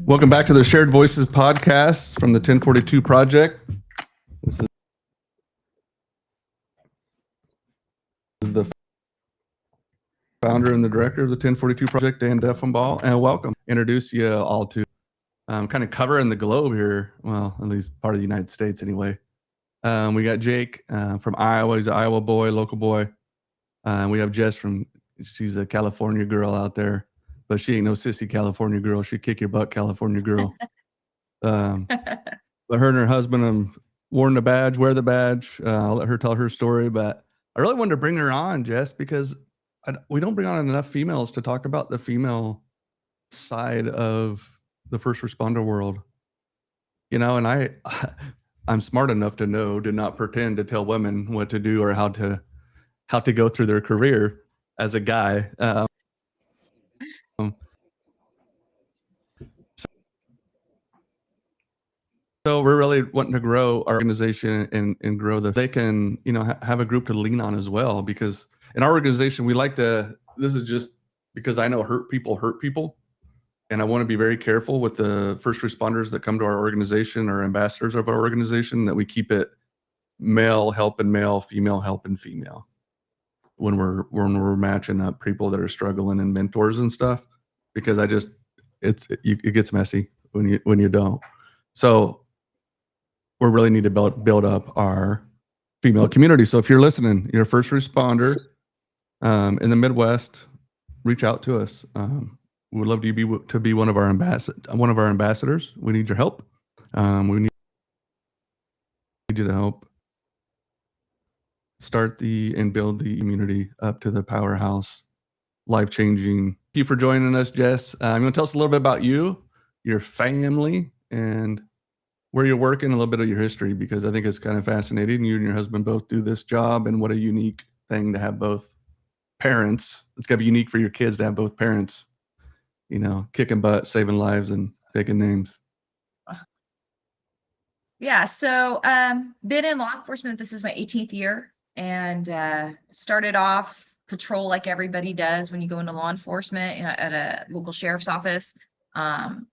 Welcome back to the Shared Voices podcast from the 1042 Project. This is the founder and the director of the 1042 Project, Dan Deffenbaugh, and welcome. Introduce you all to kind of covering the globe here, well, at least part of the United States anyway. We got Jake from Iowa. He's an Iowa boy, local boy. We have Jess she's a California girl out there, but she ain't no sissy California girl. She kick your butt California girl. But her and her husband wear the badge. I'll let her tell her story, but I really wanted to bring her on, Jess, because we don't bring on enough females to talk about the female side of the first responder world. You know, and I'm smart enough to know to not pretend to tell women what to do or how to go through their career as a guy. So we're really wanting to grow our organization and grow they can, have a group to lean on as well, because in our organization, this is just because I know hurt people. And I want to be very careful with the first responders that come to our organization or ambassadors of our organization, that we keep it male helping male, female helping female when we're matching up people that are struggling and mentors and stuff, because it gets messy when you don't. So we really need to build up our female community. So if you're listening, you're a first responder in the Midwest, reach out to us. We would love to be one of our ambassadors. We need your help. We need you to help start and build the community up to the powerhouse, life-changing. Thank you for joining us, Jess. You want to tell us a little bit about you, your family, and where you're working, a little bit of your history, because I think it's kind of fascinating. You and your husband both do this job, and what a unique thing to have both parents. It's got to be unique for your kids to have both parents, kicking butt, saving lives, and taking names. Yeah, so been in law enforcement. This is my 18th year, and started off patrol like everybody does when you go into law enforcement at a local sheriff's office.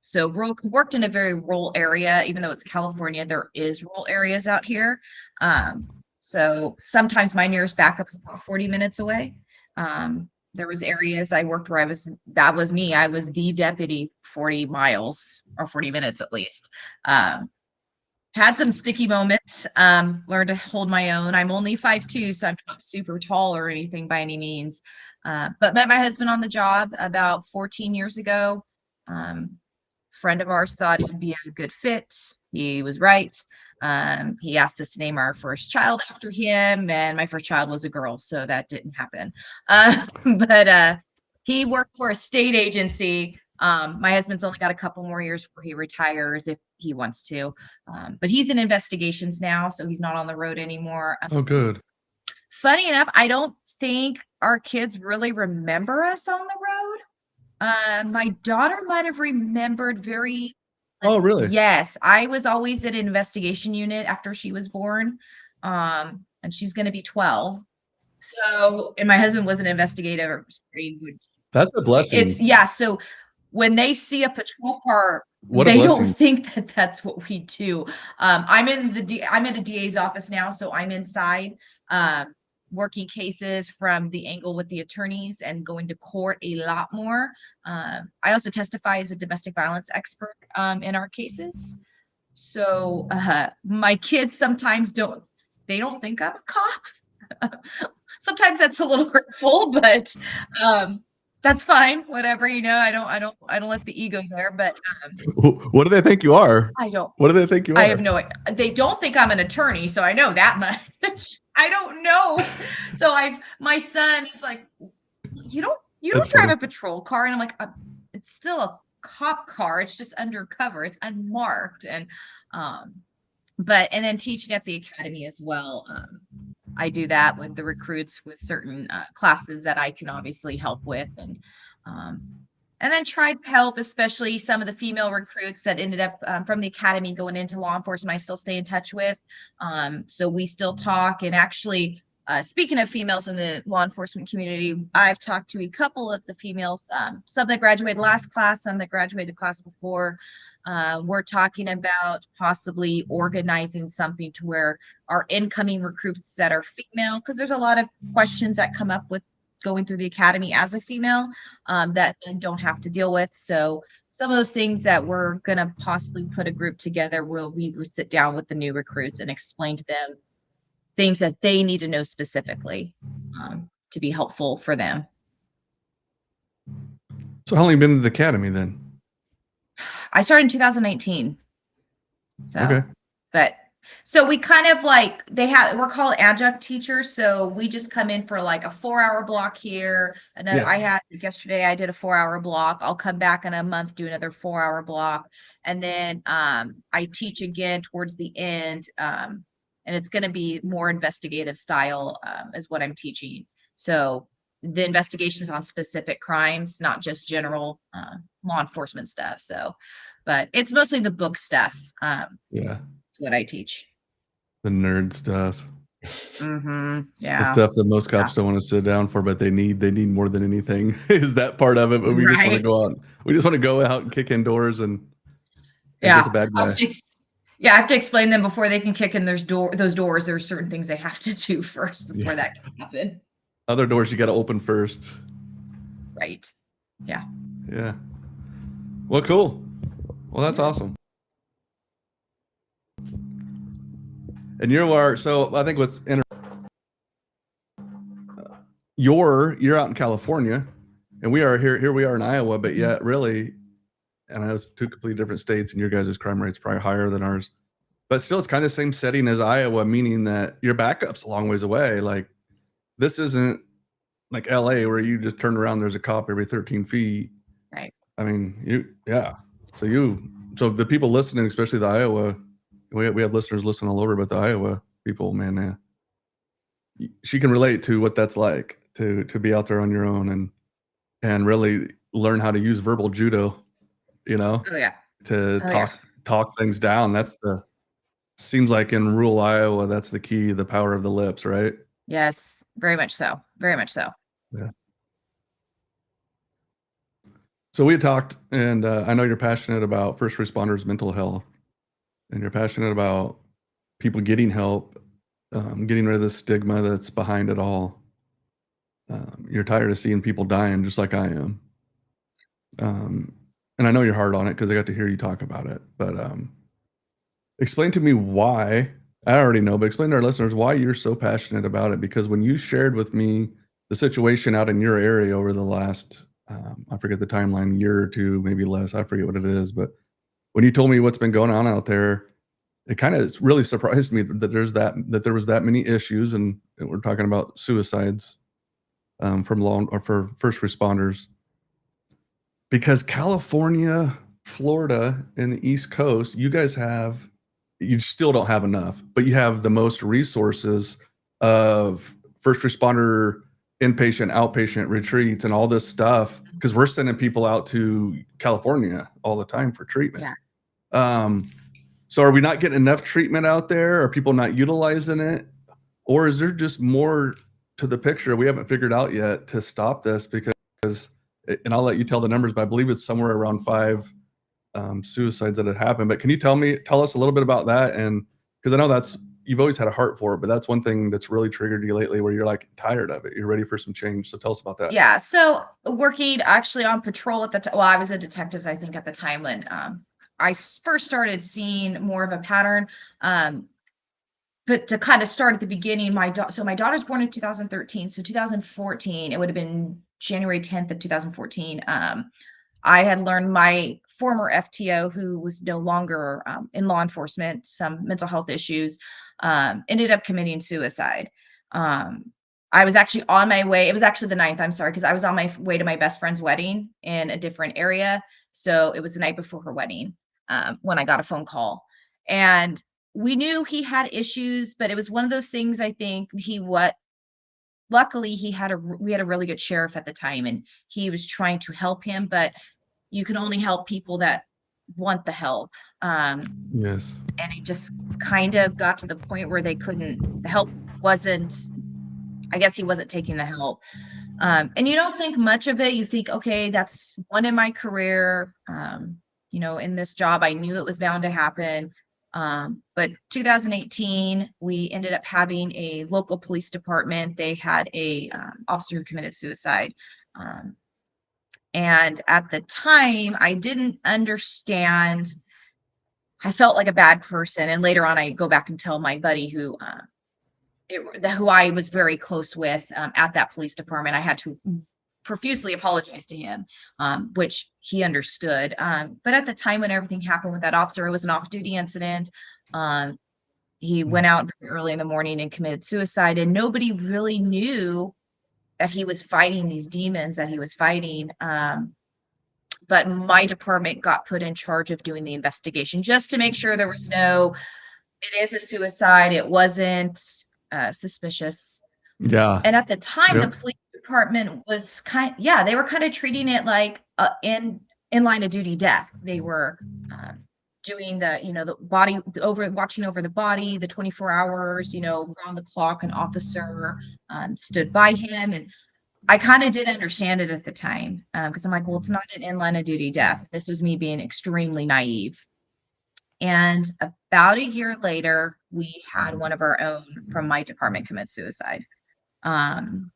So worked in a very rural area. Even though it's California, there is rural areas out here. So sometimes my nearest backup is about 40 minutes away. There was areas I worked where that was me. I was the deputy 40 miles or 40 minutes at least. Had some sticky moments, learned to hold my own. I'm only 5'2", so I'm not super tall or anything by any means. But met my husband on the job about 14 years ago. Friend of ours thought it would be a good fit. He was right. He asked us to name our first child after him, and my first child was a girl, so that didn't happen. But he worked for a state agency. My husband's only got a couple more years before he retires if he wants to. But he's in investigations now, so he's not on the road anymore. Oh, good. Funny enough, I don't think our kids really remember us on the road. My daughter might have remembered very. Oh, really? Yes, I was always at an investigation unit after she was born, and she's going to be 12. So, and my husband was an investigator. That's a blessing. So when they see a patrol car, they don't think that that's what we do. I'm in the DA's office now, so I'm inside. Working cases from the angle with the attorneys and going to court a lot more. I also testify as a domestic violence expert in our cases. So my kids sometimes don't think I'm a cop. Sometimes that's a little hurtful, but that's fine. Whatever, I don't let the ego there. But what do they think you are? I don't. What do they think you are? I have no idea. They don't think I'm an attorney, so I know that much. I don't know. So my son is like, you don't drive a patrol car, and I'm like, it's still a cop car. It's just undercover. It's unmarked, and then teaching at the academy as well. I do that with the recruits with certain classes that I can obviously help with, and then tried to help, especially some of the female recruits that ended up from the academy going into law enforcement. I still stay in touch with. So we still talk, and actually Speaking of females in the law enforcement community, I've talked to a couple of the females, some that graduated last class, some that graduated the class before. We're talking about possibly organizing something to where our incoming recruits that are female, because there's a lot of questions that come up with going through the academy as a female that men don't have to deal with. So some of those things that we're going to possibly put a group together where we will sit down with the new recruits and explain to them things that they need to know specifically to be helpful for them. So how long have you been in the academy then? I started in 2019. So, Okay. but so we kind of like we're called adjunct teachers. So we just come in for like a 4-hour block here. Another, Yeah. I had yesterday, I did a 4-hour block. I'll come back in a month, do another 4-hour block. And then I teach again towards the end. And it's going to be more investigative style is what I'm teaching. So the investigations on specific crimes, not just general law enforcement stuff. So, but it's mostly the book stuff. Yeah. What I teach. The nerd stuff. Yeah. The stuff that most cops don't want to sit down for, but they need more than anything is that part of it. But we just want to go out. We just want to go out and kick in doors and get the bad guy. I have to explain them before they can kick in those doors. There's certain things they have to do first before that can happen. Other doors you got to open first. Right. Yeah. Yeah. Well, cool. Well, that's awesome. And you are, so I think what's you're out in California and we are here we are in Iowa, but yet really, and I know it's two completely different states and your guys' crime rate's probably higher than ours, but still it's kind of the same setting as Iowa, meaning that your backup's a long ways away. Like this isn't like LA where you just turn around, there's a cop every 13 feet. Right. I mean, so the people listening, especially the Iowa, we have listeners listening all over, but the Iowa people, man, she can relate to what that's like to be out there on your own and really learn how to use verbal judo, to talk things down. Seems like in rural Iowa, that's the key, the power of the lips, right? Yes, very much so. Very much so. Yeah. So we had talked, and I know you're passionate about first responders' mental health, and you're passionate about people getting help, getting rid of the stigma that's behind it all. You're tired of seeing people dying just like I am. And I know you're hard on it because I got to hear you talk about it. But explain to me why. I already know, but explain to our listeners why you're so passionate about it. Because when you shared with me the situation out in your area over the last, I forget the timeline, year or two, maybe less, I forget what it is. But when you told me what's been going on out there, it kind of really surprised me that there was that many issues, and we're talking about suicides for first responders. Because California, Florida, and the East Coast, you still don't have enough, but you have the most resources of first responder, inpatient, outpatient retreats, and all this stuff. Because we're sending people out to California all the time for treatment. Yeah. So are we not getting enough treatment out there? Are people not utilizing it? Or is there just more to the picture we haven't figured out yet to stop this? Because, and I'll let you tell the numbers, but I believe it's somewhere around 5 suicides that had happened. But can you tell us a little bit about that? And because I know you've always had a heart for it, but that's one thing that's really triggered you lately where you're like tired of it. You're ready for some change. So tell us about that. Yeah. So working actually on patrol at the time, well, I was a detective, I think, at the time when I first started seeing more of a pattern. But to kind of start at the beginning, my daughter's born in 2013. So 2014, it would have been January 10th of 2014. I had learned my former FTO, who was no longer in law enforcement, some mental health issues, ended up committing suicide. I was actually on my way. It was actually the 9th, I'm sorry, because I was on my way to my best friend's wedding in a different area. So it was the night before her wedding when I got a phone call. And we knew he had issues, but it was one of those things, I think luckily we had a really good sheriff at the time, and he was trying to help him, but you can only help people that want the help. Yes. And it just kind of got to the point where the help wasn't I guess he wasn't taking the help. And you don't think much of it. You think, okay, that's one in my career. In this job, I knew it was bound to happen. But 2018, we ended up having a local police department. They had a officer who committed suicide. Um, and at the time, I didn't understand. I felt like a bad person. And later on, I go back and tell my buddy who I was very close with at that police department. I had to profusely apologize to him, which he understood. But at the time when everything happened with that officer, it was an off-duty incident. He went out very early in the morning and committed suicide, and nobody really knew that he was fighting these demons that he was fighting. But my department got put in charge of doing the investigation just to make sure there was it is a suicide. It wasn't suspicious. Yeah. And at the time, the Yep. police department was they were kind of treating it like in line of duty death. They were doing the body watching over the body, the 24 hours, around the clock. An officer stood by him, and I kind of did understand it at the time because I'm like, well, it's not an in line of duty death. This was me being extremely naive. And about a year later, we had one of our own from my department commit suicide. Um,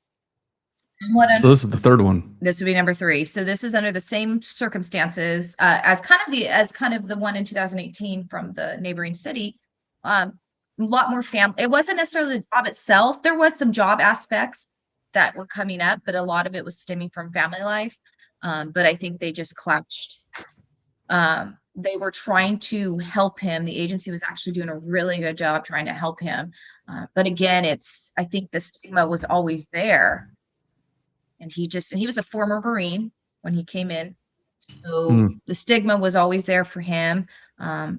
So this is the third one. This would be number 3. So this is under the same circumstances as kind of the one in 2018 from the neighboring city. A lot more family. It wasn't necessarily the job itself. There was some job aspects that were coming up, but a lot of it was stemming from family life. But I think they just crouched. They were trying to help him. The agency was actually doing a really good job trying to help him. But again, I think the stigma was always there. And he was a former Marine when he came in. So the stigma was always there for him.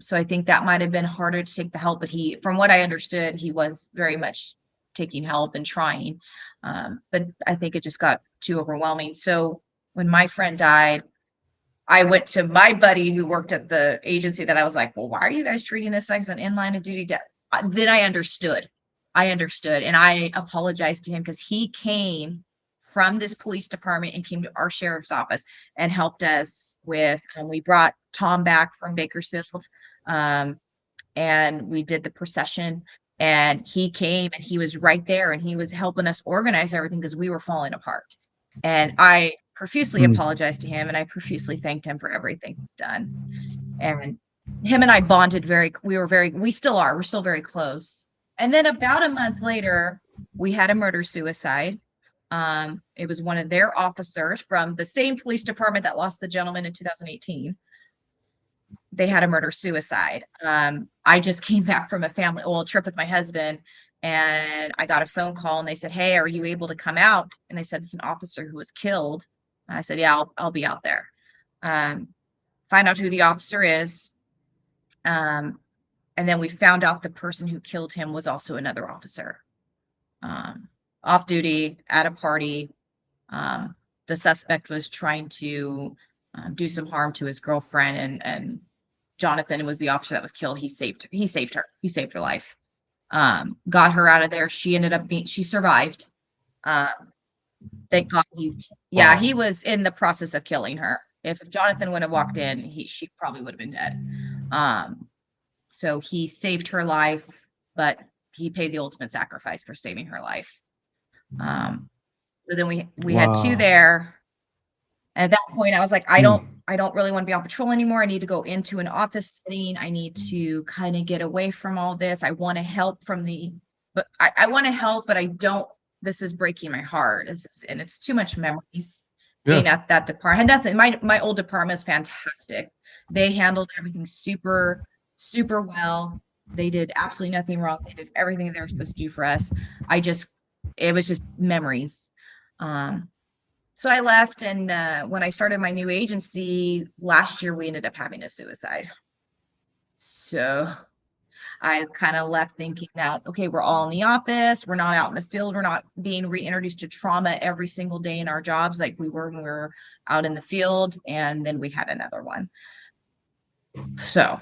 So I think that might have been harder to take the help, but from what I understood, he was very much taking help and trying. But I think it just got too overwhelming. So when my friend died, I went to my buddy who worked at the agency that I was like, well, why are you guys treating this like an in line of duty death? Then I understood. And I apologized to him because he came from this police department and came to our sheriff's office and helped us with, we brought Tom back from Bakersfield, and we did the procession, and he came and he was right there and he was helping us organize everything because we were falling apart. And I profusely apologized to him, and I profusely thanked him for everything he's done. And him and I bonded we still are, we're still very close. And then about a month later, we had a murder suicide. It was one of their officers from the same police department that lost the gentleman in 2018. They had a murder suicide. I just came back from a trip with my husband, and I got a phone call, and they said, "Hey, are you able to come out?" And they said, "It's an officer who was killed." And I said, "Yeah, I'll be out there." Find out who the officer is. And then we found out the person who killed him was also another officer, off duty at a party. The suspect was trying to do some harm to his girlfriend, and Jonathan was the officer that was killed. He saved her. He saved her life. Got her out of there. She survived. Thank God he was in the process of killing her. If Jonathan would have walked in, she probably would have been dead. So he saved her life, but he paid the ultimate sacrifice for saving her life. So then we had 2 there. At that point, I was like, I don't really want to be on patrol anymore. I need to go into an office setting. I need to kind of get away from all this. I want to help but I want to help, but I don't. This is breaking my heart. And it's too much memories being at that department. Nothing. My old department is fantastic. They handled everything super, super well. They did absolutely nothing wrong. They did everything they were supposed to do for us. It was just memories. So I left, and when I started my new agency last year, we ended up having a suicide. So I kind of left thinking that, okay, we're all in the office. We're not out in the field. We're not being reintroduced to trauma every single day in our jobs like we were when we were out in the field. And then we had another one. So,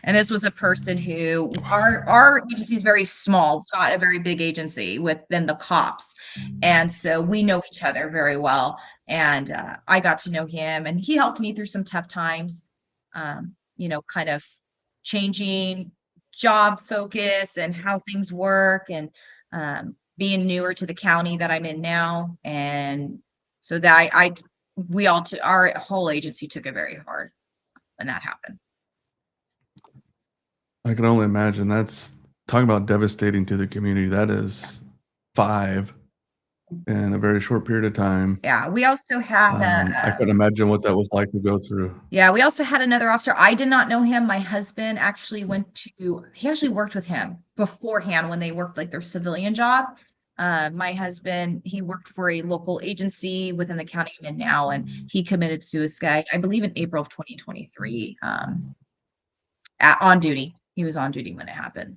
and And this was a person who our agency is very small, not a very big agency within the cops. And so we know each other very well. And I got to know him, and he helped me through some tough times, kind of changing job focus and how things work, and being newer to the county that I'm in now. And so that our whole agency took it very hard when that happened. I can only imagine. That's talking about devastating to the community. That is 5 in a very short period of time. Yeah, we also had I couldn't imagine what that was like to go through. we also had another officer. I did not know him. My husband actually he actually worked with him beforehand when they worked like their civilian job. My husband, he worked for a local agency within the county I'm in now, and he committed suicide, I believe in April of 2023, on duty. He was on duty when it happened.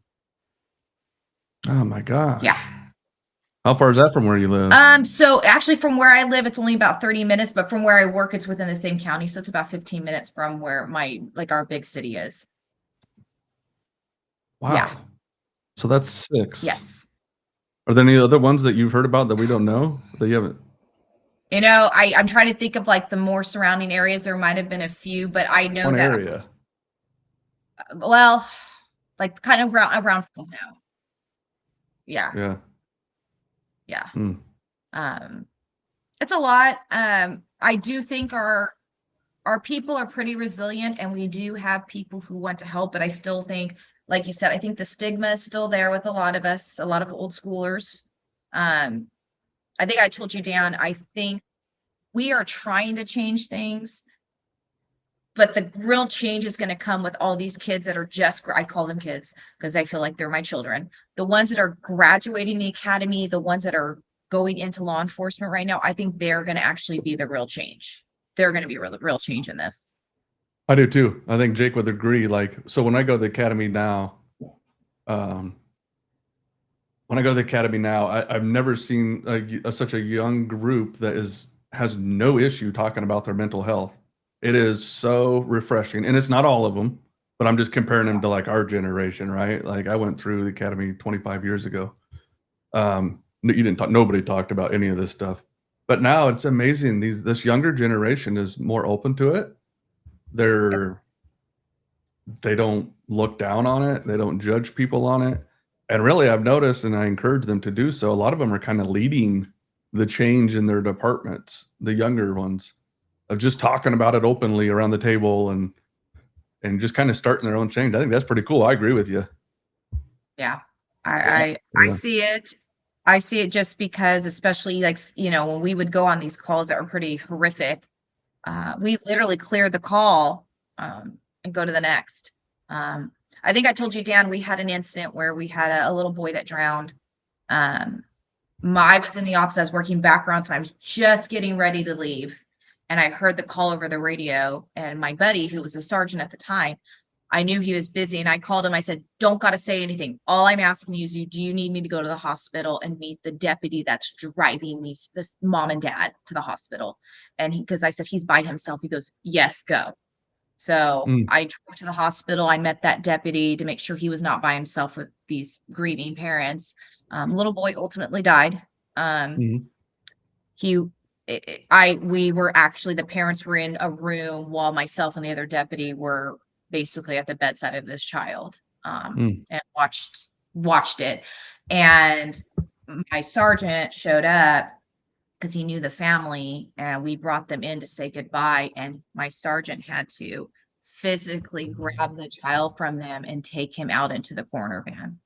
Oh my gosh. Yeah. How far is that from where you live? So actually from where I live, it's only about 30 minutes, but from where I work, it's within the same county. So it's about 15 minutes from where our big city is. Wow. Yeah. So that's 6. Yes. Are there any other ones that you've heard about that we don't know, that you haven't? I'm trying to think of like the more surrounding areas. There might have been a few, but I know One that, area. well, like kind of around now. Yeah. Yeah. Yeah. Hmm. It's a lot. I do think our people are pretty resilient, and we do have people who want to help, but I still think, like you said, I think the stigma is still there with a lot of us, a lot of old schoolers. I think I told you, Dan, I think we are trying to change things, but the real change is going to come with all these kids that are I call them kids because I feel like they're my children. The ones that are graduating the academy, the ones that are going into law enforcement right now, I think they're going to actually be the real change. They're going to be real change in this. I do too. I think Jake would agree. Like, so when I go to the academy now, I've never seen such a young group that has no issue talking about their mental health. It is so refreshing, and it's not all of them, but I'm just comparing them to like our generation, right? Like I went through the academy 25 years ago. Nobody talked about any of this stuff, but now it's amazing. This younger generation is more open to it. They don't look down on it. They don't judge people on it. And really, I've noticed, and I encourage them to do so, a lot of them are kind of leading the change in their departments, the younger ones, of just talking about it openly around the table and just kind of starting their own change. I think that's pretty cool. I agree with you. Yeah. I see it. I see it just because, especially like, when we would go on these calls that were pretty horrific, we literally clear the call, and go to the next. I think I told you, Dan, we had an incident where we had a little boy that drowned. I was in the office, I was working backgrounds, and I was just getting ready to leave. And I heard the call over the radio, and my buddy, who was a sergeant at the time, I knew he was busy, and I called him. I said, "Don't got to say anything. All I'm asking you is, do you need me to go to the hospital and meet the deputy that's driving this mom and dad to the hospital?" And because I said he's by himself, he goes, "Yes, go." So I drove to the hospital. I met that deputy to make sure he was not by himself with these grieving parents. Little boy ultimately died. The parents were in a room while myself and the other deputy were basically at the bedside of this child, and watched it. And my sergeant showed up because he knew the family, and we brought them in to say goodbye. And my sergeant had to physically grab the child from them and take him out into the coroner van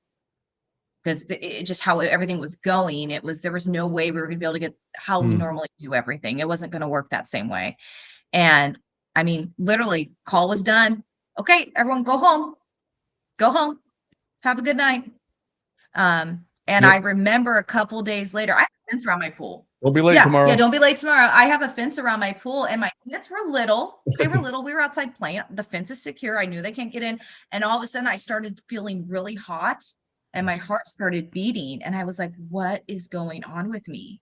because it just how everything was going. There was no way we were going to be able to get how we normally do everything. It wasn't going to work that same way. And I mean, literally, call was done. Okay, everyone, go home. Go home. Have a good night. And I remember a couple days later, I have a fence around my pool. Don't be late tomorrow. Yeah, don't be late tomorrow. I have a fence around my pool, and my kids were little. They were little. We were outside playing. The fence is secure. I knew they can't get in. And all of a sudden, I started feeling really hot, and my heart started beating. And I was like, "What is going on with me?"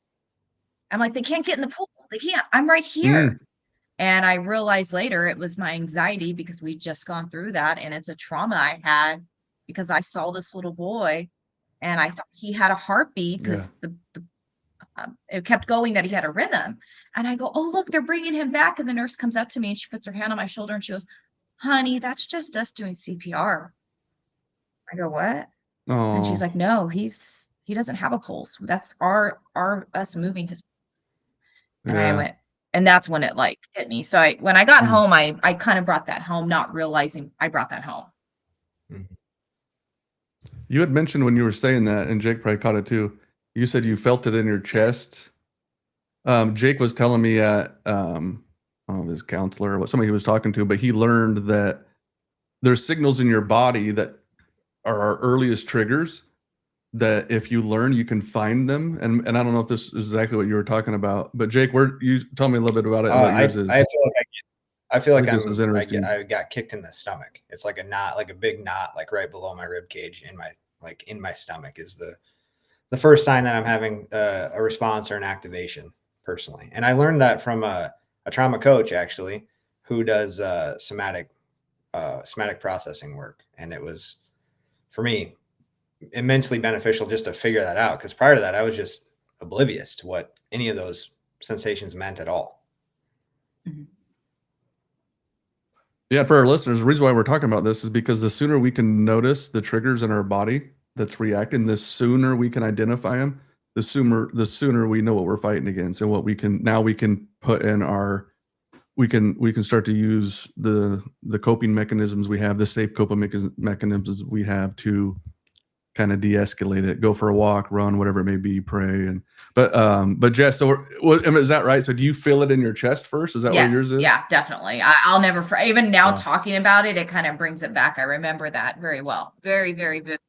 I'm like, "They can't get in the pool. They can't. I'm right here." And I realized later it was my anxiety because we'd just gone through that. And it's a trauma I had because I saw this little boy and I thought he had a heartbeat Yeah. because it kept going that he had a rhythm. And I go, oh, look, they're bringing him back. And the nurse comes up to me and she puts her hand on my shoulder and she goes, honey, that's just us doing CPR. I go, what? And she's Oh, like, no, he doesn't have a pulse. That's us moving his. And I yeah. went, and that's when it like hit me. So when I got Mm. home, I kind of brought that home, not realizing I brought that home. Mhm. You had mentioned when you were saying that, and Jake probably caught it too. You said you felt it in your chest. Jake was telling me at I don't know, his counselor or what somebody he was talking to, but he learned that there's signals in your body that are our earliest triggers that if you learn, you can find them. And I don't know if this is exactly what you were talking about, but Jake, you tell me a little bit about it and what yours is. I feel like this is interesting. I got kicked in the stomach. It's like a knot, like a big knot, like right below my rib cage in my stomach is the first sign that I'm having a response or an activation personally. And I learned that from a trauma coach actually, who does somatic processing work. And it was, for me, immensely beneficial just to figure that out. Because prior to that, I was just oblivious to what any of those sensations meant at all. Mhm. Yeah, for our listeners, the reason why we're talking about this is because the sooner we can notice the triggers in our body that's reacting, the sooner we can identify them, the sooner we know what we're fighting against and what we can put in our we can start to use the coping mechanisms we have, the safe coping mechanisms we have to kind of de-escalate it. Go for a walk, run, whatever it may be, pray. But Jess, so is that right? So do you feel it in your chest first? Is that where yours Yes, is? yeah, definitely. I'll never even now Yeah. talking about it, it kind of brings it back. I remember that very well. Very, very vivid.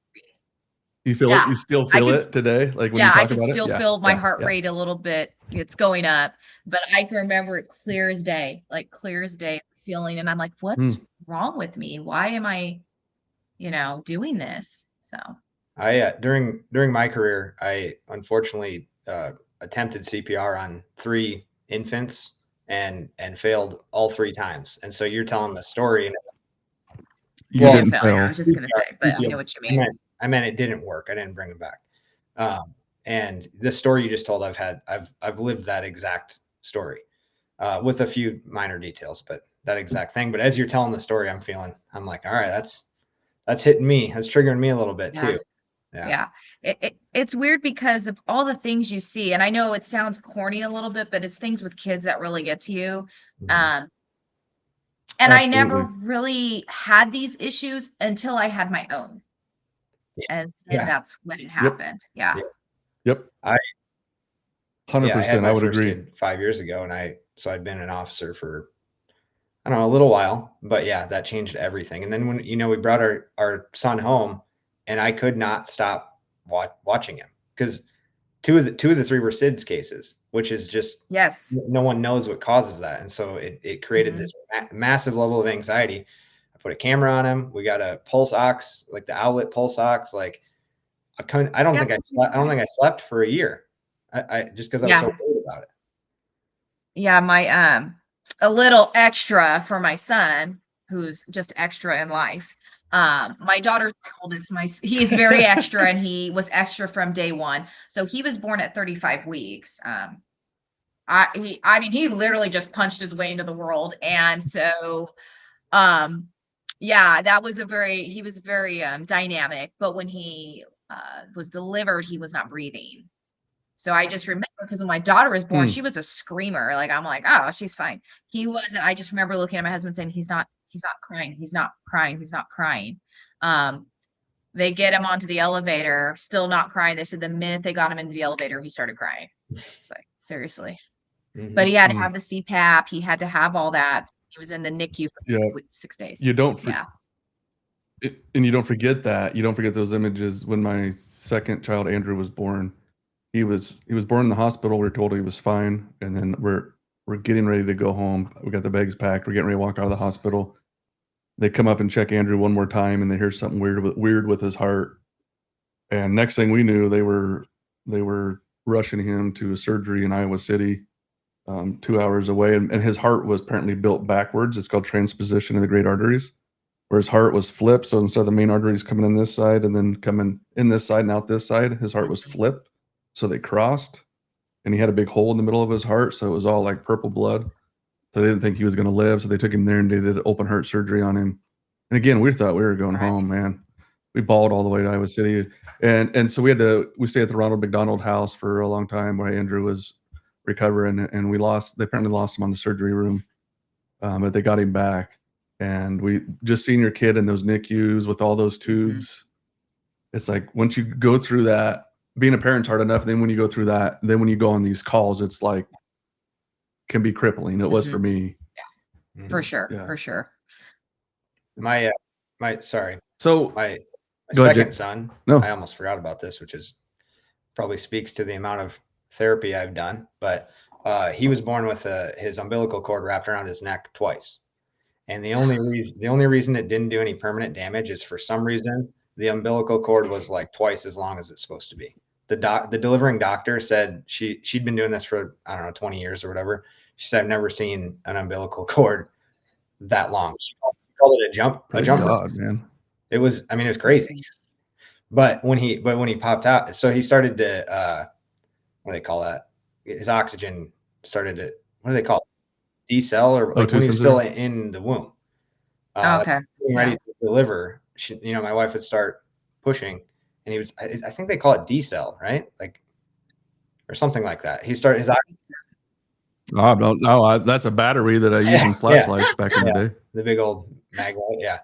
You feel Yeah, it? You still I feel could it today? Like when yeah, you I talk could about it? still Yeah. feel my heart Yeah. rate a little bit. It's going up, but I can remember it clear as day, like clear as day feeling. And I'm like, what's wrong with me? Why am I, doing this? So I during my career, I unfortunately attempted CPR on 3 infants and failed all 3 times. And so you're telling the story, and You well, didn't failure. I fail. was just gonna say, but I know what you mean. I meant it didn't work. I didn't bring them back. And this story you just told, I've lived that exact story with a few minor details, but that exact thing. But as you're telling the story, I'm like, all right, that's hitting me. That's triggering me a little bit too. Yeah. It's weird because of all the things you see. And I know it sounds corny a little bit, but it's things with kids that really get to you. Mhm. And I never Absolutely. really had these issues until I had my own. And Yeah. that's when it happened. Yeah. Yep. I 100%. I had I my would first agree. kid 5 years ago, and so I'd been an officer for, I don't know, a little while, but yeah, that changed everything. And then when, we brought our son home, and I could not stop watching him, because two of the 3 were SIDS cases, which is just, Yes. no one knows what causes that. And so it created this massive level of anxiety. I put a camera on him. We got a pulse ox, like the owlet pulse ox. Like I don't think I slept for a year. I just because I was so worried about it. Yeah, my a little extra for my son, who's just extra in life. My daughter's my oldest. He's very extra, and he was extra from day one. So he was born at 35 weeks. I mean, he literally just punched his way into the world, and so, yeah, he was very dynamic. But when he was delivered, he was not breathing. So I just remember because when my daughter was born, she was a screamer. Like, I'm like, oh, she's fine. He wasn't. I just remember looking at my husband saying, he's not crying. He's not crying. He's not crying. They get him onto the elevator, still not crying. They said the minute they got him into the elevator, he started crying. It's like, seriously. But he had to have the CPAP. He had to have all that. He was in the NICU for 6 days. You don't and you don't forget that. You don't forget those images. When my second child, Andrew, was born, he was born in the hospital. We were told he was fine, and then we're getting ready to go home. We got the bags packed. We're getting ready to walk out of the hospital. They come up and check Andrew one more time, and they hear something weird with his heart. And next thing we knew, they were rushing him to a surgery in Iowa City. 2 hours away, and his heart was apparently built backwards. It's called transposition of the great arteries, where his heart was flipped. So instead of the main arteries coming in this side and then coming in this side and out this side, his heart was flipped. So they crossed, and he had a big hole in the middle of his heart. So it was all like purple blood. So they didn't think he was going to live. So they took him there and they did open heart surgery on him. And again, we thought we were going home, man. We bawled all the way to Iowa City. And so we stayed at the Ronald McDonald House for a long time where Andrew was recovering, and they apparently lost him on the surgery room. But they got him back. And we just seen your kid in those NICUs with all those tubes. It's like, once you go through that, being a parent's hard enough. Then when you go through that, then when you go on these calls, it's like, can be crippling. It was for me. Yeah. For sure. Yeah. For sure. My So my go ahead, second Jake. son, No. I almost forgot about this, which is probably speaks to the amount of therapy I've done, but he was born with his umbilical cord wrapped around his neck twice. And the only reason it didn't do any permanent damage is, for some reason, the umbilical cord was like twice as long as it's supposed to be. The delivering doctor said she'd been doing this for, I don't know, 20 years or whatever. She said, I've never seen an umbilical cord that long. She called it a jump. Praise a jumper. God, man. It was crazy. But when he popped out, so he started to what do they call that? His oxygen started to, what do they call it? Decel, or like when he was still in the womb. Okay. Getting ready to deliver, my wife would start pushing, and he was, I think they call it decel, right? Like, or something like that. He started his oxygen. I don't know. That's a battery that I used in flashlights back in the day. The big old magnet. Yeah.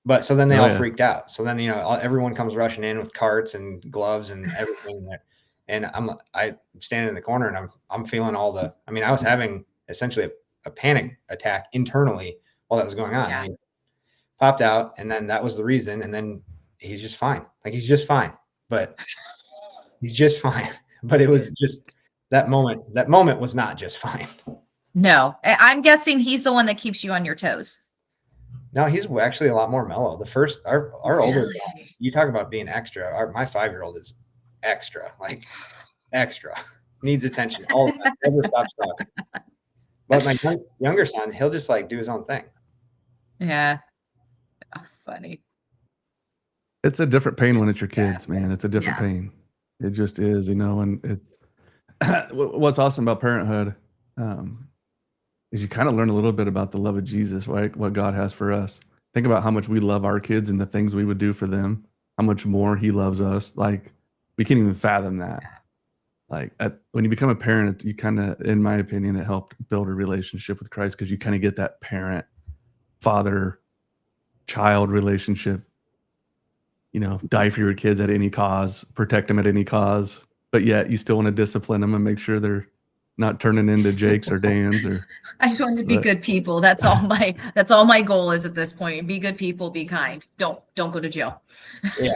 But so then they all freaked out. So then, everyone comes rushing in with carts and gloves and everything. And I'm standing in the corner, and I'm feeling all the, I was having essentially a panic attack internally while that was going on. Yeah. And he popped out, and then that was the reason. And then he's just fine. Like, he's just fine, but he's just fine. But it was just that moment was not just fine. No, I'm guessing he's the one that keeps you on your toes. No, he's actually a lot more mellow. Our oldest, you talk about being extra. My 5-year-old is extra, like extra, needs attention all the time, never stops talking. But my younger son, he'll just like do his own thing. Yeah. Oh, funny. It's a different pain when it's your kids, man. It's a different pain. It just is, and it's what's awesome about parenthood is you kind of learn a little bit about the love of Jesus, right? What God has for us. Think about how much we love our kids and the things we would do for them, how much more he loves us. Like, we can't even fathom that. Like, when you become a parent, you kind of, in my opinion, it helped build a relationship with Christ, because you kind of get that parent, father, child relationship. Die for your kids at any cause, protect them at any cause, but yet you still want to discipline them and make sure they're not turning into Jakes or Dans. I just want to be good people. That's all my goal is at this point. Be good people, be kind. Don't go to jail. Yeah.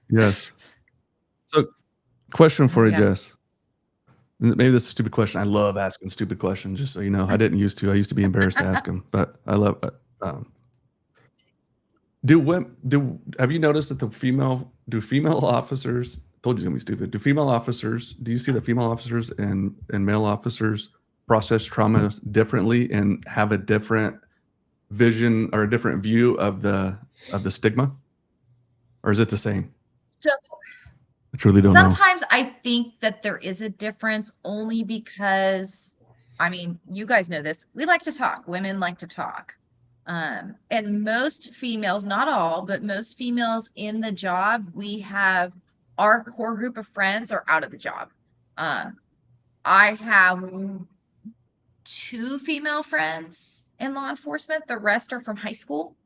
Yes. So, question for you, Jess. Maybe this is a stupid question. I love asking stupid questions, just so you know. I didn't used to. I used to be embarrassed to ask them, but I love it. Have you noticed that do female officers, told you it's gonna be stupid, do you see the female officers and male officers process trauma differently and have a different vision or a different view of the stigma? Or is it the same? So I truly don't know. sometimes I think that there is a difference, only because, you guys know this. We like to talk. Women like to talk. And most females, not all, but most females in the job, we have our core group of friends are out of the job. I have 2 female friends in law enforcement. The rest are from high school.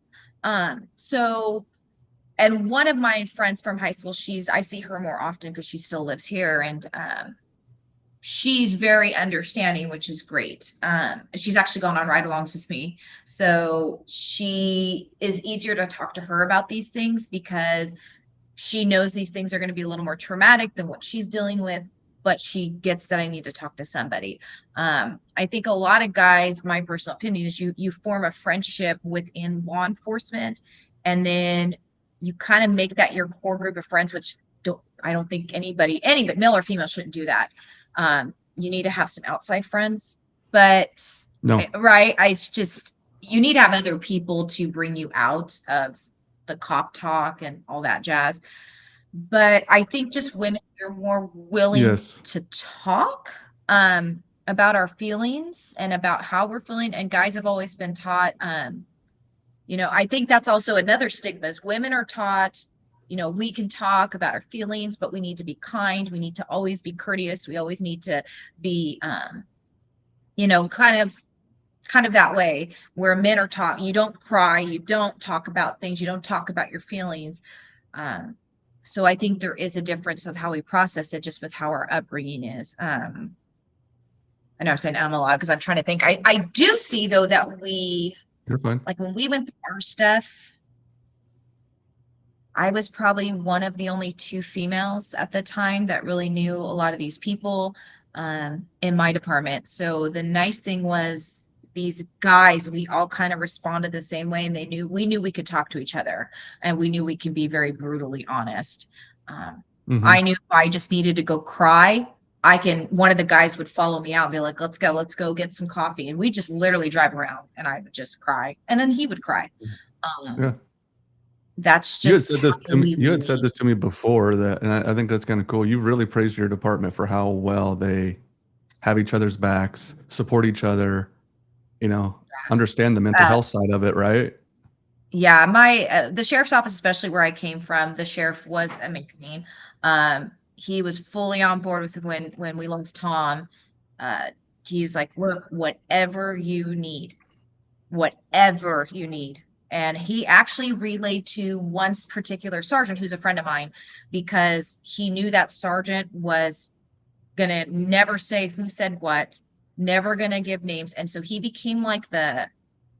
And one of my friends from high school, I see her more often because she still lives here, and she's very understanding, which is great. She's actually gone on ride-alongs with me, so she is easier to talk to her about these things because she knows these things are going to be a little more traumatic than what she's dealing with, but she gets that I need to talk to somebody. I think a lot of guys, my personal opinion is you form a friendship within law enforcement, and then you kind of make that your core group of friends, which I don't think anybody, male or female, shouldn't do that. You need to have some outside friends, but No. right, it's just, you need to have other people to bring you out of the cop talk and all that jazz. But I think just women are more willing Yes. to talk about our feelings and about how we're feeling, and guys have always been taught, I think that's also another stigma is women are taught, we can talk about our feelings, but we need to be kind. We need to always be courteous. We always need to be, kind of that way, where men are taught, you don't cry, you don't talk about things, you don't talk about your feelings. So I think there is a difference with how we process it, just with how our upbringing is. I know I'm saying I'm a lot because I'm trying to think. I do see though that You're fine. like when we went through our stuff, I was probably one of the only 2 females at the time that really knew a lot of these people in my department. So the nice thing was these guys, we all kind of responded the same way, and we knew we could talk to each other, and we knew we could be very brutally honest. I knew if I just needed to go cry, one of the guys would follow me out and be like, let's go get some coffee. And we just literally drive around and I would just cry. And then he would cry. Yeah. That's You had just said this how to me. we You had said lived. this to me before that, and I think that's kind of cool. You really praised your department for how well they have each other's backs, support each other, understand the mental Uh, health side of it, right? yeah, the sheriff's office, especially where I came from, the sheriff was amazing. He was fully on board with when we lost Tom. Uh, he's like, look, whatever you need. And he actually relayed to one particular sergeant who's a friend of mine, because he knew that sergeant was gonna never say who said what, never gonna give names. And so he became like the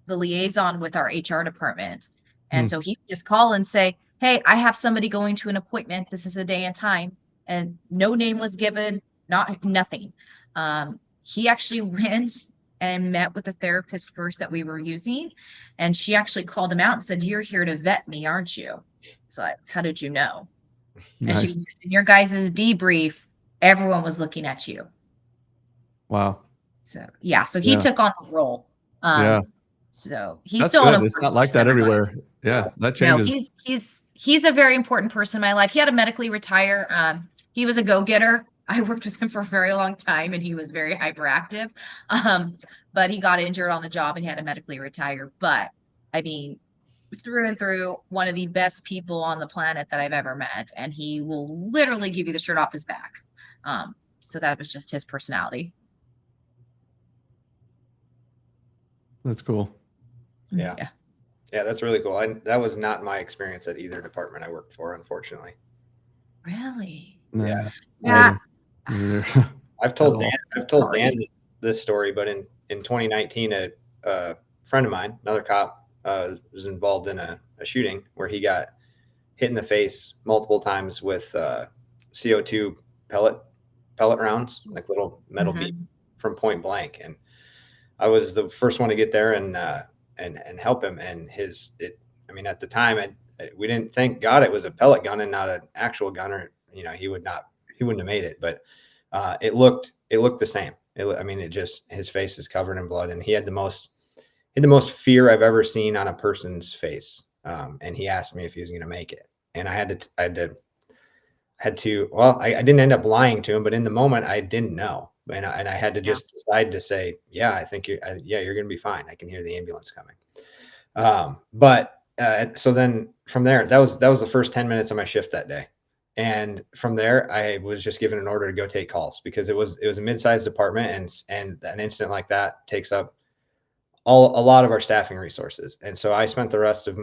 liaison with our HR department. Hmm. And so he would just call and say, hey, I have somebody going to an appointment. This is the day and time. And no name was given, nothing. He actually went and met with the therapist first that we were using. And she actually called him out and said, you're here to vet me, aren't you? It's like, how did you know? And she Nice. goes, in your guys' debrief, everyone was looking at you. Wow. So yeah, so he Yeah. took on the role. Yeah. So he's That's still an good. It's not important like person that in my life. everywhere. Yeah. That No, changes. he's a very important person in my life. He had to medically retire. He was a go-getter. I worked with him for a very long time, and he was very hyperactive. But he got injured on the job and he had to medically retire. But I mean, through and through, one of the best people on the planet that I've ever met, and he will literally give you the shirt off his back. So that was just his personality. That's cool. Yeah. Yeah, that's really cool. That was not my experience at either department I worked for, unfortunately. Really? Yeah. Yeah. Neither. I've told At Dan this story, but in 2019, a friend of mine, another cop, was involved in a shooting where he got hit in the face multiple times with CO2 pellet rounds, like little metal beams from point blank. And I was the first one to get there and help him. And at the time, we didn't thank God it was a pellet gun and not an actual gun, or he wouldn't have made it. But it looked the same. His face is covered in blood, and he had the most fear I've ever seen on a person's face. And he asked me if he was going to make it, and I had to. Well, I didn't end up lying to him, but in the moment, I didn't know, and I had to just decide to say, yeah, I think you're going to be fine. I can hear the ambulance coming. So then from there, that was the first 10 minutes of my shift that day. And from there, I was just given an order to go take calls, because it was a mid-sized department, and an incident like that takes up a lot of our staffing resources. And so I spent the rest of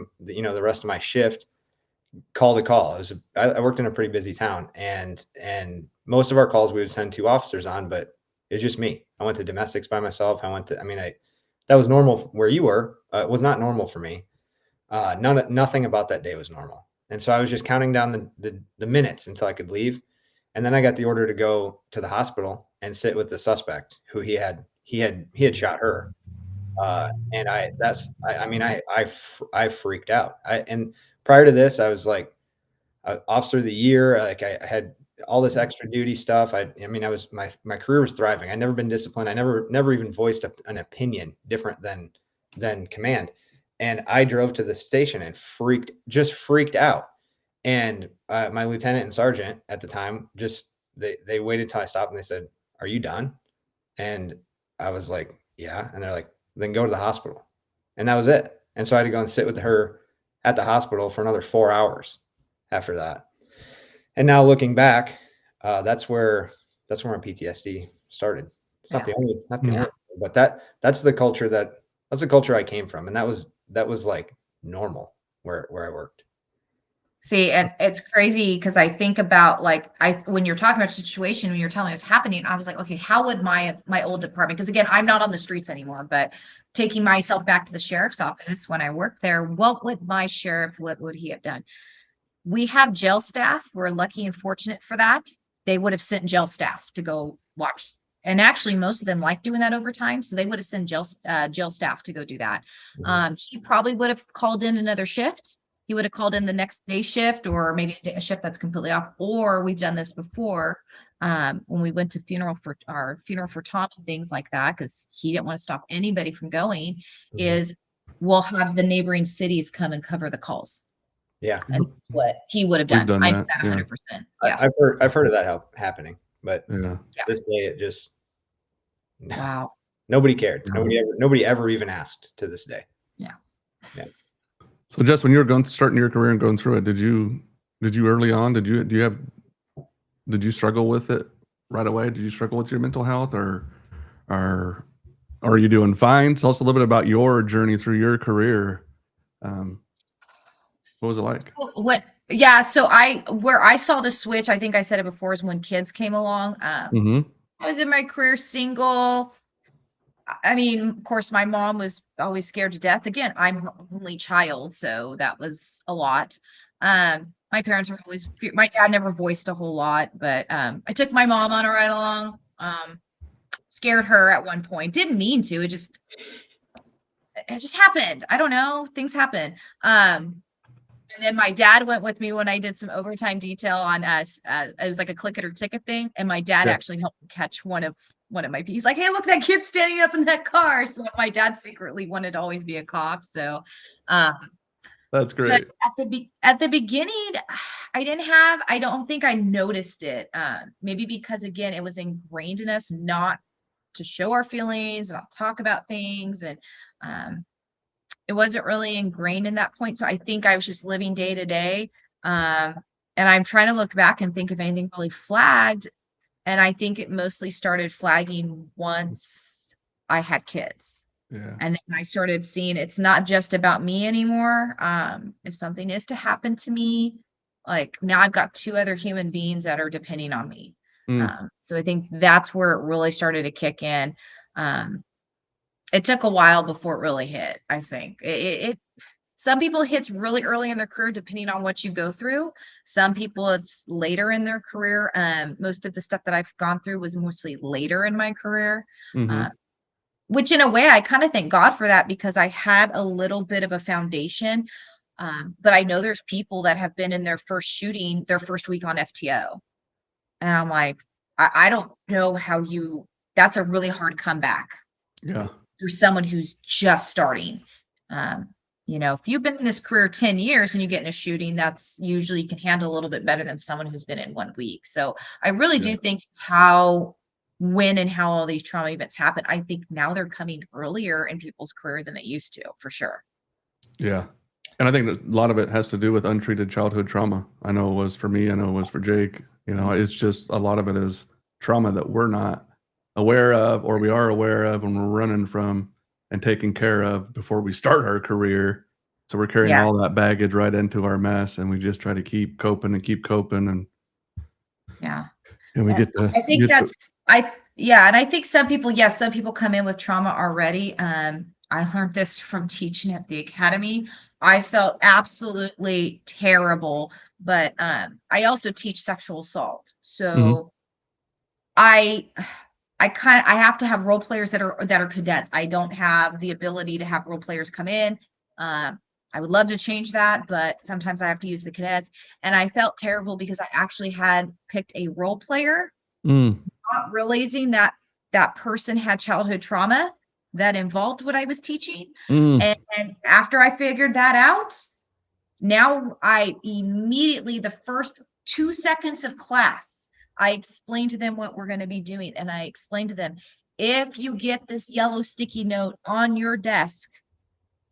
my shift call to call. I worked in a pretty busy town, and most of our calls we would send 2 officers on, but it's just me. I went to domestics by myself. That was normal where you were. It was not normal for me. Nothing about that day was normal. And so I was just counting down the minutes until I could leave. And then I got the order to go to the hospital and sit with the suspect who he had shot her. And I freaked out. And prior to this, I was like, officer of the year. Like I had all this extra duty stuff. I mean, I was my career was thriving. I'd never been disciplined. I never even voiced an opinion different than command. And I drove to the station and freaked out. And my lieutenant and sergeant at the time they waited till I stopped and they said, "Are you done?" And I was like, "Yeah." And they're like, "Then go to the hospital." And that was it. And so I had to go and sit with her at the hospital for another 4 hours after that. And now looking back, that's where my PTSD started. It's not the only, but that's the culture I came from. And that was like normal where I worked. See, and it's crazy because I think about like when you're talking about the situation, when you're telling me it's happening, I was like, okay, how would my old department? Because again, I'm not on the streets anymore, but taking myself back to the sheriff's office when I worked there, what would my sheriff, what would he have done? We have jail staff. We're lucky and fortunate for that. They would have sent jail staff to go watch. And actually, most of them like doing that overtime. So they would have sent jail staff to go do that. He probably would have called in another shift. He would have called in the next day shift or maybe a shift that's completely off. Or we've done this before when we went to funeral for Tom and things like that, because he didn't want to stop anybody from going, is we'll have the neighboring cities come and cover the calls. Yeah. And that's what he would have We've done. done I that, know yeah. 100%. Yeah. I've heard of that happening, but Yeah. this day it just Wow. nobody cared. Yeah. Nobody ever even asked to this day. Yeah. So Jess, when you were starting your career and going through it, did you early on, did you struggle with it right away? Did you struggle with your mental health or are you doing fine? Tell us a little bit about your journey through your career. What was it like? So where I saw the switch, I think I said it before, is when kids came along. I was in my career single. I mean, of course, my mom was always scared to death. Again, I'm her only child, so that was a lot. My parents were always my dad never voiced a whole lot, but I took my mom on a ride along. Scared her at one point. Didn't mean to. It just happened. I don't know. Things happen. And then my dad went with me when I did some overtime detail on us. It was like a click it or ticket thing, and my dad actually helped me catch one of my. He's like, "Hey, look, that kid's standing up in that car." So my dad secretly wanted to always be a cop. So, that's great. At the beginning, I don't think I noticed it. Maybe because again, it was ingrained in us not to show our feelings, not talk about things, and it wasn't really ingrained in that point. So I think I was just living day to day. And I'm trying to look back and think if anything really flagged. And I think it mostly started flagging once I had kids. Yeah. And then I started seeing it's not just about me anymore. If something is to happen to me, like now I've got 2 other human beings that are depending on me. So I think that's where it really started to kick in. It took a while before it really hit. I think some people hits really early in their career, depending on what you go through. Some people it's later in their career. Most of the stuff that I've gone through was mostly later in my career, which in a way I kind of thank God for that because I had a little bit of a foundation. But I know there's people that have been in their first shooting, their first week on FTO. And I'm like, I don't know how that's a really hard comeback. Yeah. For someone who's just starting. If you've been in this career 10 years and you get in a shooting, that's usually you can handle a little bit better than someone who's been in 1 week. So I really do think it's when and how all these trauma events happen. I think now they're coming earlier in people's career than they used to, for sure. Yeah. And I think that a lot of it has to do with untreated childhood trauma. I know it was for me. I know it was for Jake. It's just a lot of it is trauma that we're not aware of, or we are aware of and we're running from and taking care of before we start our career. So we're carrying all that baggage right into our mess, and we just try to keep coping and and we get to. I think and I think some people come in with trauma already. I learned this from teaching at the academy. I felt absolutely terrible, but I also teach sexual assault. So I have to have role players that are cadets. I don't have the ability to have role players come in. I would love to change that, but sometimes I have to use the cadets. And I felt terrible because I actually had picked a role player, Mm, not realizing that that person had childhood trauma that involved what I was teaching. mm. And after I figured that out, now I immediately, the first 2 seconds of class, I explained to them what we're going to be doing. And I explained to them, if you get this yellow sticky note on your desk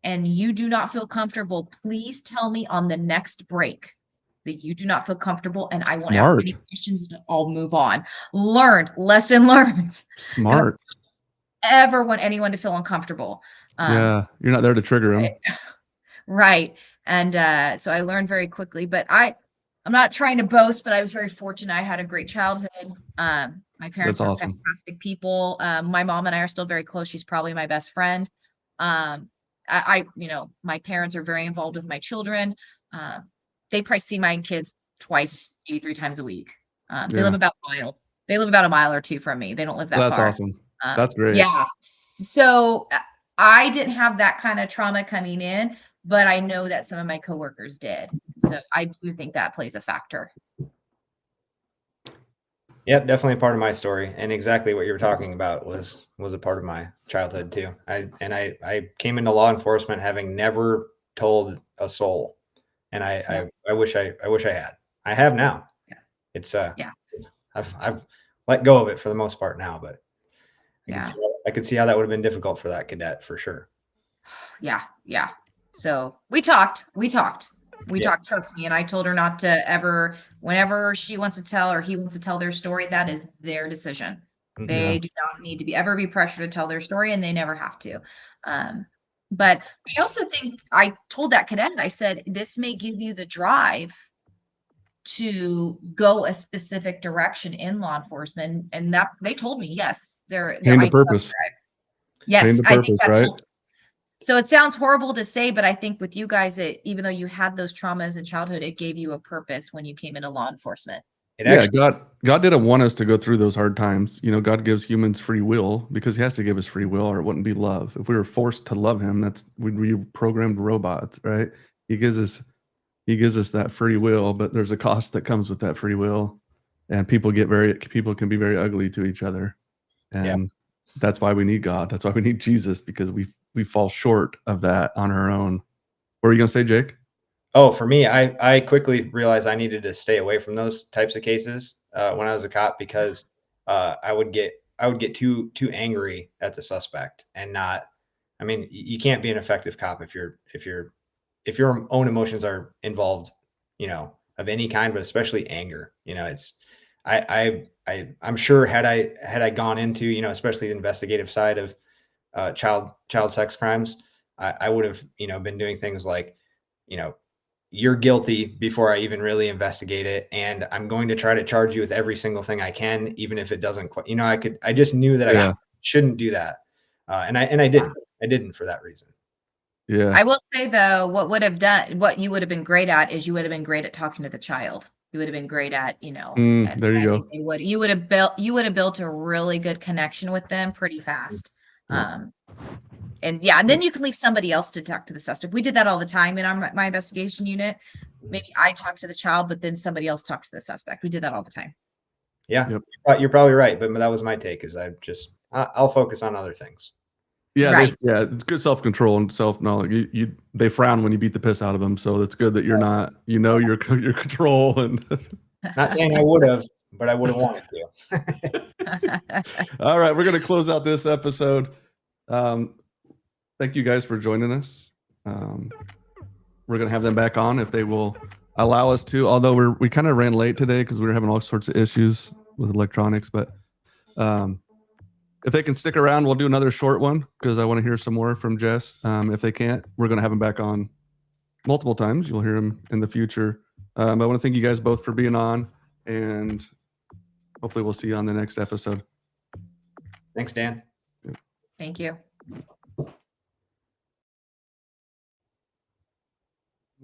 and you do not feel comfortable, please tell me on the next break that you do not feel comfortable, and I won't ask Smart. any questions and I'll move on. Lesson learned. Smart. Ever want anyone to feel uncomfortable. Yeah. You're not there to trigger them. Right. And so I learned very quickly, but I'm not trying to boast, but I was very fortunate. I had a great childhood. My parents That's were awesome. fantastic people. My mom and I are still very close. She's probably my best friend. My parents are very involved with my children. They probably see my kids twice, maybe 3 times a week. They live Yeah. about a mile. They live about a mile or 2 from me. They don't live that That's far. awesome. That's great. Yeah. So I didn't have that kind of trauma coming in, but I know that some of my coworkers did. So I do think that plays a factor. Yep, definitely a part of my story, and exactly what you were talking about was a part of my childhood too. I came into law enforcement having never told a soul, and I wish I had. I have now. Yeah. It's Yeah. I've let go of it for the most part now, but Yeah. I could see how that would have been difficult for that cadet for sure. Yeah. Yeah. So we talked. Yeah. Trust me. And I told her not to ever, whenever she wants to tell or he wants to tell their story, that is their decision. Mhm. They do not need to ever be pressured to tell their story, and they never have to. But I also think I told that cadet, I said, this may give you the drive to go a specific direction in law enforcement. And that they told me, yes, Pain I to do have purpose. drive. Pain Yes, to I think purpose, that's right? helped. So it sounds horrible to say, but I think with you guys, even though you had those traumas in childhood, it gave you a purpose when you came into law enforcement. It Yeah, actually, God didn't want us to go through those hard times. You know, God gives humans free will because he has to give us free will or it wouldn't be love. If we were forced to love him, we'd be programmed robots, right? He gives us that free will, but there's a cost that comes with that free will. And people can be very ugly to each other. And that's why we need God. That's why we need Jesus, because we fall short of that on our own. What are you gonna say, Jake? Oh, for me, I quickly realized I needed to stay away from those types of cases when I was a cop because I would get too angry at the suspect and not. I mean, you can't be an effective cop if your own emotions are involved, of any kind, but especially anger. It's I'm sure had I gone into, especially the investigative side of child sex crimes, I would have, been doing things like, you know, you're guilty before I even really investigate it. And I'm going to try to charge you with every single thing I can, even if it doesn't quite, I just knew that I shouldn't do that. And I didn't for that reason. Yeah. I will say though, what you would have been great at is you would have been great at talking to the child. You would have been great at, and There you I go. think you would have built a really good connection with them pretty fast. Yeah. And then you can leave somebody else to talk to the suspect. We did that all the time in my investigation unit. Maybe I talked to the child, but then somebody else talks to the suspect. We did that all the time. Yeah, Yep. you're probably right, but that was my take. Is I'll focus on other things. Yeah, Right. it's good self-control and self-knowledge. They frown when you beat the piss out of them, so it's good that you're not, your control and. Not saying I would have, but I would have wanted to. All right, we're gonna close out this episode. Thank you guys for joining us. We're gonna have them back on if they will allow us to. Although we kind of ran late today because we were having all sorts of issues with electronics, but if they can stick around, we'll do another short one because I want to hear some more from Jess. If they can't, we're gonna have them back on multiple times. You'll hear them in the future. I want to thank you guys both for being on, and hopefully we'll see you on the next episode. Thanks, Dan. Thank you. The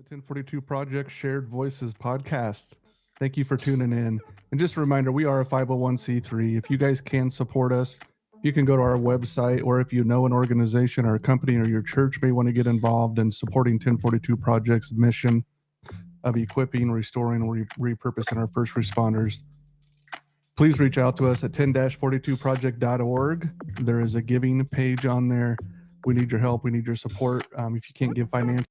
1042 Project Shared Voices podcast. Thank you for tuning in. And just a reminder, we are a 501c3. If you guys can support us, you can go to our website, or if you know an organization or a company or your church may want to get involved in supporting 1042 Project's mission of equipping, restoring, or repurposing our first responders, please reach out to us at 10-42project.org. There is a giving page on there. We need your help. We need your support. If you can't give financially,